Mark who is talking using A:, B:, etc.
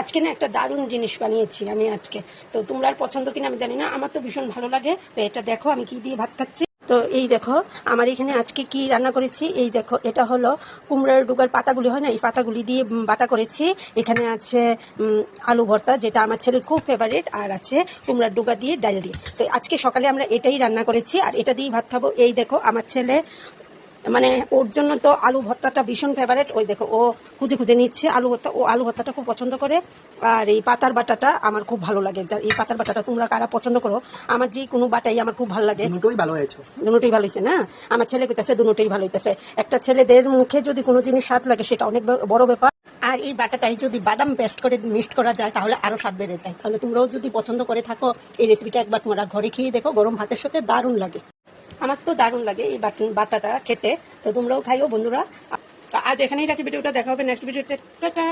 A: আজকে না একটা দারুণ জিনিস বানিয়েছি আমি আজকে। তো তোমরা আর পছন্দ কিনা আমি জানি না, আমার তো ভীষণ ভালো লাগে। তো এটা দেখো আমি কি দিয়ে ভাত খাচ্ছি। তো এই দেখো আমার এখানে আজকে কি রান্না করেছি। এই দেখো এটা হলো কুমড়ার ডুগার পাতাগুলি হয় না, এই পাতাগুলি দিয়ে বাটা করেছি। এখানে আছে আলু ভর্তা, যেটা আমার ছেলের খুব ফেভারিট, আর আছে কুমড়ার ডুগা দিয়ে ডাল দিয়ে। তো আজকে সকালে আমরা এটাই রান্না করেছি আর এটা দিয়েই ভাত খাবো। এই দেখো আমার ছেলে, মানে ওর জন্য তো আলু ভর্তাটা ভীষণ ফেভারিট। ওই দেখো ও খুঁজে খুঁজে নিচ্ছে আলু ভর্তা, ও আলু ভর্তাটা খুব পছন্দ করে। আর এই পাতার বাটাটা আমার খুব ভালো লাগে। এই পাতার বাটাটা তোমরা কারা পছন্দ করো, আমার যে কোনো বাটাই আমার খুব ভালো লাগে।
B: দুটোই ভালো হয়েছে,
A: দুটোই ভালো হয়েছে না? আমার ছেলে কইতেছে দুটোই ভালো হইতেছে। একটা ছেলেদের মুখে যদি কোনো জিনিস স্বাদ লাগে সেটা অনেক বড় ব্যাপার। আর এই বাটাটাই যদি বাদাম পেস্ট করে মিক্সড করা যায় তাহলে আরো স্বাদ বেড়ে যায়। তাহলে তোমরাও যদি পছন্দ করে থাকো এই রেসিপিটা একবার তোমরা ঘরে খেয়ে দেখো, গরম ভাতের সাথে দারুণ লাগে। আমার তো দারুণ লাগে এই বাটাটা খেতে। তো তোমরাও খাইও বন্ধুরা। আজ এখানেই রাখি ভিডিওটা, দেখা হবে নেক্সট ভিডিওতে। টাটা।